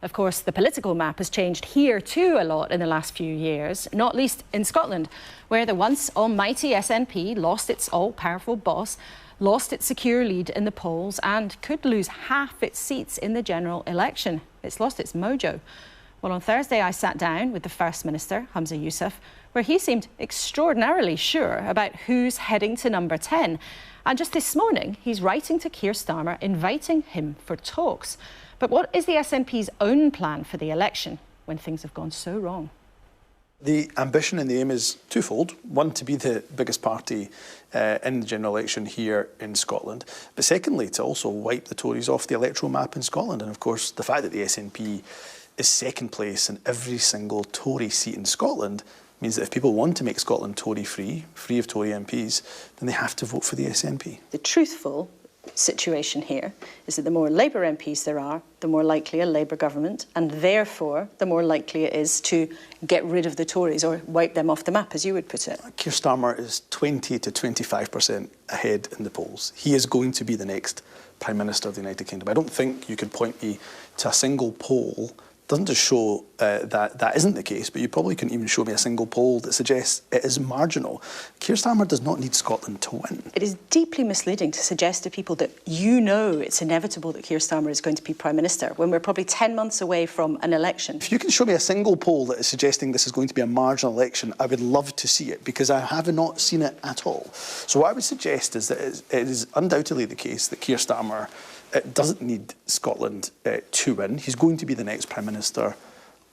Of course, the political map has changed here too a lot in the last few years, not least in Scotland, where the once almighty SNP lost its all-powerful boss, lost its secure lead in the polls and could lose half its seats in the general election. It's lost its mojo. Well, on Thursday, I sat down with the First Minister, Humza Yousaf, where he seemed extraordinarily sure about who's heading to number 10. And just this morning, he's writing to Keir Starmer, inviting him for talks. But what is the SNP's own plan for the election when things have gone so wrong? The ambition and the aim is twofold. One, to be the biggest party in the general election here in Scotland. But secondly, to also wipe the Tories off the electoral map in Scotland. And of course, the fact that the SNP is second place in every single Tory seat in Scotland means that if people want to make Scotland Tory-free, free of Tory MPs, then they have to vote for the SNP. The truthful situation here is that the more Labour MPs there are, the more likely a Labour government, and therefore the more likely it is to get rid of the Tories or wipe them off the map, as you would put it. Keir Starmer is 20 to 25% ahead in the polls. He is going to be the next Prime Minister of the United Kingdom. I don't think you could point me to a single poll. Doesn't just show that isn't the case, but you probably couldn't even show me a single poll that suggests it is marginal. Keir Starmer does not need Scotland to win. It is deeply misleading to suggest to people that you know it's inevitable that Keir Starmer is going to be Prime Minister when we're probably 10 months away from an election. If you can show me a single poll that is suggesting this is going to be a marginal election, I would love to see it, because I have not seen it at all. So what I would suggest is that it is undoubtedly the case that Keir Starmer doesn't need Scotland to win. He's going to be the next Prime Minister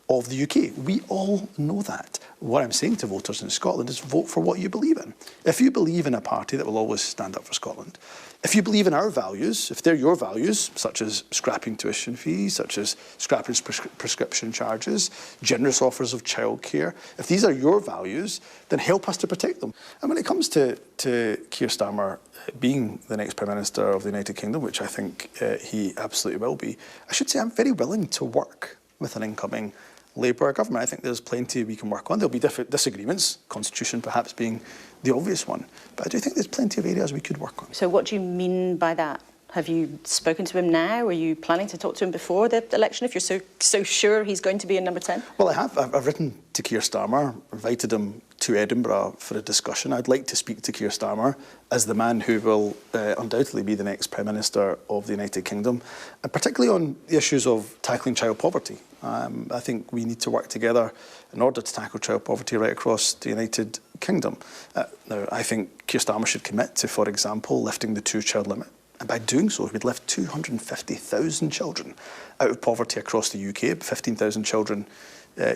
of the UK. We all know that. What I'm saying to voters in Scotland is vote for what you believe in. If you believe in a party that will always stand up for Scotland, if you believe in our values, if they're your values, such as scrapping tuition fees, such as scrapping prescription charges, generous offers of childcare, if these are your values, then help us to protect them. And when it comes to Keir Starmer being the next Prime Minister of the United Kingdom, which I think he absolutely will be, I should say I'm very willing to work with an incoming Labour government. I think there's plenty we can work on. There'll be different disagreements, constitution perhaps being the obvious one, but I do think there's plenty of areas we could work on. So what do you mean by that? Have you spoken to him now? Are you planning to talk to him before the election if you're so sure he's going to be in number 10? Well, I have. I've written to Keir Starmer, invited him to Edinburgh for a discussion. I'd like to speak to Keir Starmer as the man who will undoubtedly be the next Prime Minister of the United Kingdom, and particularly on the issues of tackling child poverty. I think we need to work together in order to tackle child poverty right across the United Kingdom. Now, I think Keir Starmer should commit to, for example, lifting the two-child limit. And by doing so, he would lift 250,000 children out of poverty across the UK, 15,000 children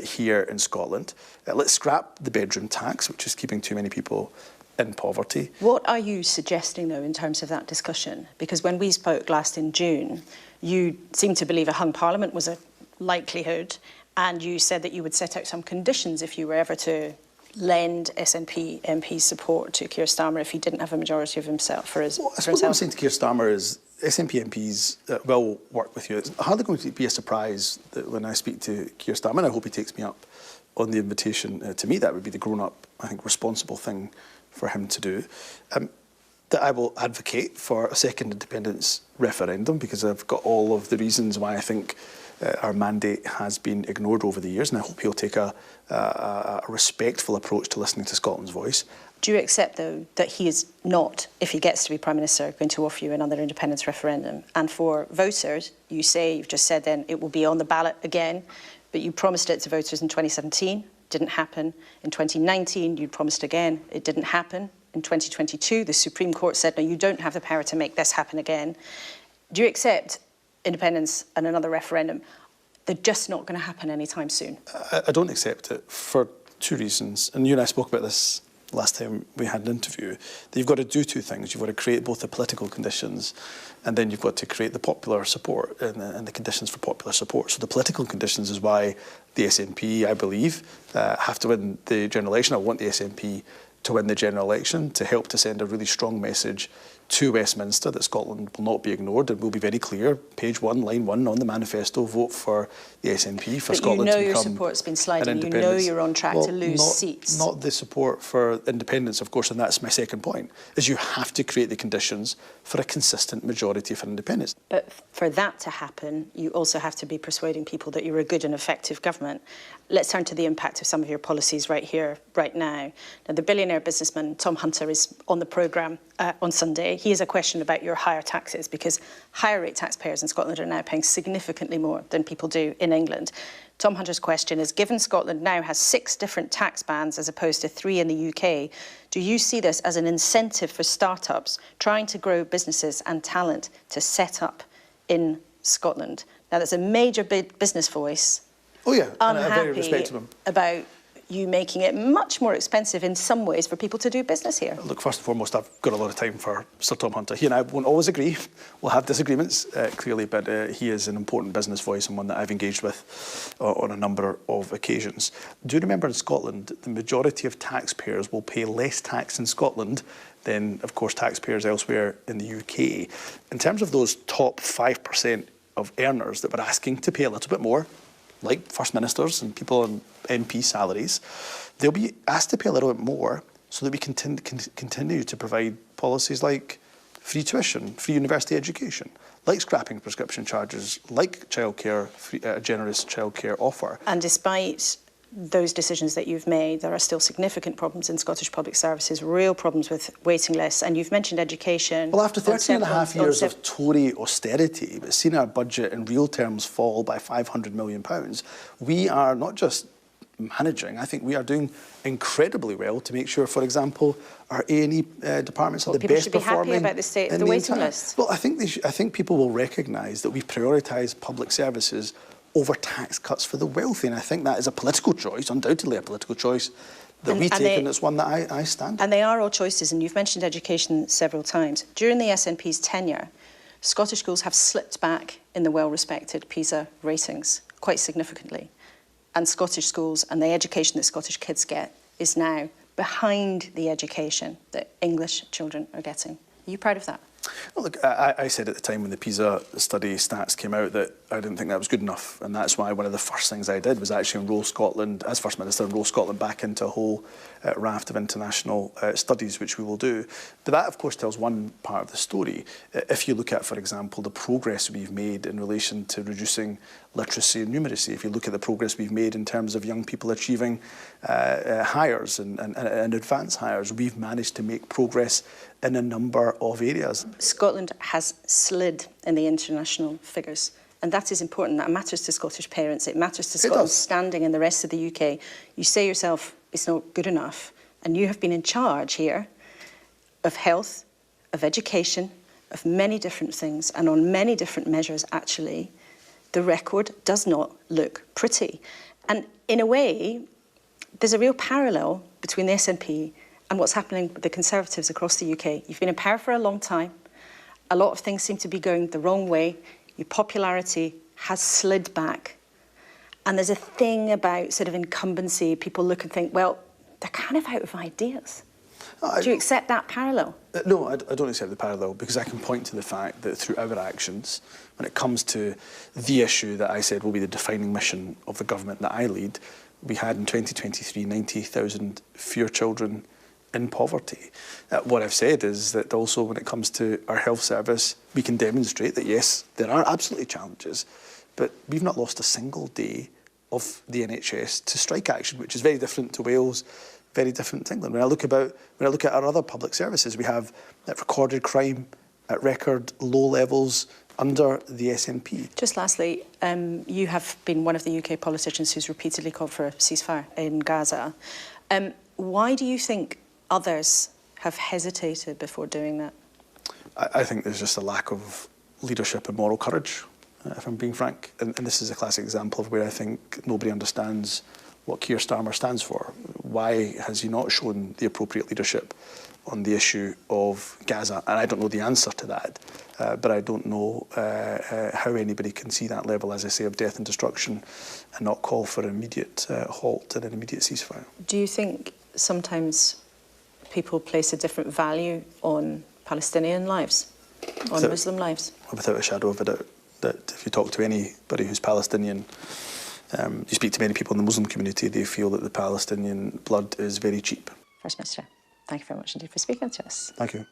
here in Scotland. Let's scrap the bedroom tax, which is keeping too many people in poverty. What are you suggesting, though, in terms of that discussion? Because when we spoke last in June, you seemed to believe a hung parliament was a likelihood, and you said that you would set out some conditions if you were ever to lend SNP MPs support to Keir Starmer if he didn't have a majority of himself for his. Well, I suppose what I'm saying to Keir Starmer is SNP MPs will work with you. It's hardly going to be a surprise that when I speak to Keir Starmer, and I hope he takes me up on the invitation to meet. That would be the grown-up, I think, responsible thing for him to do. That I will advocate for a second independence referendum, because I've got all of the reasons why I think our mandate has been ignored over the years, and I hope he'll take a respectful approach to listening to Scotland's voice. Do you accept, though, that he is not, if he gets to be Prime Minister, going to offer you another independence referendum? And for voters, you've just said then it will be on the ballot again, but you promised it to voters in 2017, didn't happen. In 2019, you promised again, it didn't happen. In 2022, the Supreme Court said, no, you don't have the power to make this happen again. Do you accept independence and another referendum? They're just not going to happen anytime soon. I don't accept it for two reasons. And you and I spoke about this last time we had an interview. That you've got to do two things. You've got to create both the political conditions, and then you've got to create the popular support and the conditions for popular support. So the political conditions is why the SNP, I believe, have to win the general election. I want the SNP to win the general election to help to send a really strong message to Westminster that Scotland will not be ignored and will be very clear, page 1, line 1 on the manifesto, vote for the SNP for Scotland to become your support's been sliding, you know you're on track to lose seats. Not the support for independence, of course, and that's my second point, is you have to create the conditions for a consistent majority for independence. But for that to happen, you also have to be persuading people that you're a good and effective government. Let's turn to the impact of some of your policies right here, right now. Now, the billionaire businessman Tom Hunter is on the programme on Sunday. He has a question about your higher taxes, because higher rate taxpayers in Scotland are now paying significantly more than people do in England. Tom Hunter's question is, given Scotland now has 6 different tax bands as opposed to 3 in the UK, do you see this as an incentive for startups trying to grow businesses and talent to set up in Scotland? Now, there's a major big business voice. Oh yeah, and I unhappy very respect them. About you making it much more expensive in some ways for people to do business here. Look, first and foremost, I've got a lot of time for Sir Tom Hunter. He and I won't always agree. We'll have disagreements, clearly, but he is an important business voice and one that I've engaged with on a number of occasions. Do remember, in Scotland, the majority of taxpayers will pay less tax in Scotland than, of course, taxpayers elsewhere in the UK. In terms of those top 5% of earners that we're asking to pay a little bit more, like First Ministers and people on MP salaries, they'll be asked to pay a little bit more so that we continue to provide policies like free tuition, free university education, like scrapping prescription charges, like childcare, a generous childcare offer. And despite those decisions that you've made, there are still significant problems in Scottish public services, real problems with waiting lists, and you've mentioned education. Well, after 13 and a half years of Tory austerity, we've seen our budget in real terms fall by £500 million, we are not just managing, I think we are doing incredibly well to make sure, for example, our A&E departments are the best performing. People should be happy about the state of the waiting lists. Well, I think people will recognise that we prioritise public services over tax cuts for the wealthy, and I think that is a political choice, undoubtedly a political choice that we take, and it's one that I stand for. And they are all choices, and you've mentioned education several times. During the SNP's tenure, Scottish schools have slipped back in the well-respected PISA ratings quite significantly, and Scottish schools and the education that Scottish kids get is now behind the education that English children are getting. Are you proud of that? Well, look, I said at the time when the PISA study stats came out that I didn't think that was good enough, and that's why one of the first things I did was actually enrol Scotland, as First Minister, enrol Scotland back into a whole raft of international studies, which we will do. But that, of course, tells one part of the story. If you look at, for example, the progress we've made in relation to reducing literacy and numeracy, if you look at the progress we've made in terms of young people achieving hires and advanced hires, we've managed to make progress in a number of areas. Scotland has slid in the international figures, and that is important. That matters to Scottish parents. It matters to Scotland's standing in the rest of the UK. You say yourself it's not good enough, and you have been in charge here of health, of education, of many different things, and on many different measures, actually, the record does not look pretty. And in a way, there's a real parallel between the SNP and what's happening with the Conservatives across the UK. You've been in power for a long time. A lot of things seem to be going the wrong way. Your popularity has slid back. And there's a thing about sort of incumbency. People look and think, well, they're kind of out of ideas. Do you accept that parallel? No, I don't accept the parallel, because I can point to the fact that through our actions, when it comes to the issue that I said will be the defining mission of the government that I lead, we had in 2023 90,000 fewer children in poverty. What I've said is that also when it comes to our health service, we can demonstrate that, yes, there are absolutely challenges, but we've not lost a single day of the NHS to strike action, which is very different to Wales, very different to England. When I look at our other public services, we have recorded crime at record low levels under the SNP. Just lastly, you have been one of the UK politicians who's repeatedly called for a ceasefire in Gaza. Why do you think others have hesitated before doing that? I think there's just a lack of leadership and moral courage, if I'm being frank. And this is a classic example of where I think nobody understands what Keir Starmer stands for. Why has he not shown the appropriate leadership on the issue of Gaza? And I don't know the answer to that, but I don't know how anybody can see that level, as I say, of death and destruction and not call for an immediate halt and an immediate ceasefire. Do you think sometimes people place a different value on Palestinian lives, on Muslim lives. Without a shadow of a doubt, that if you talk to anybody who's Palestinian, you speak to many people in the Muslim community, they feel that the Palestinian blood is very cheap. First Minister, thank you very much indeed for speaking to us. Thank you.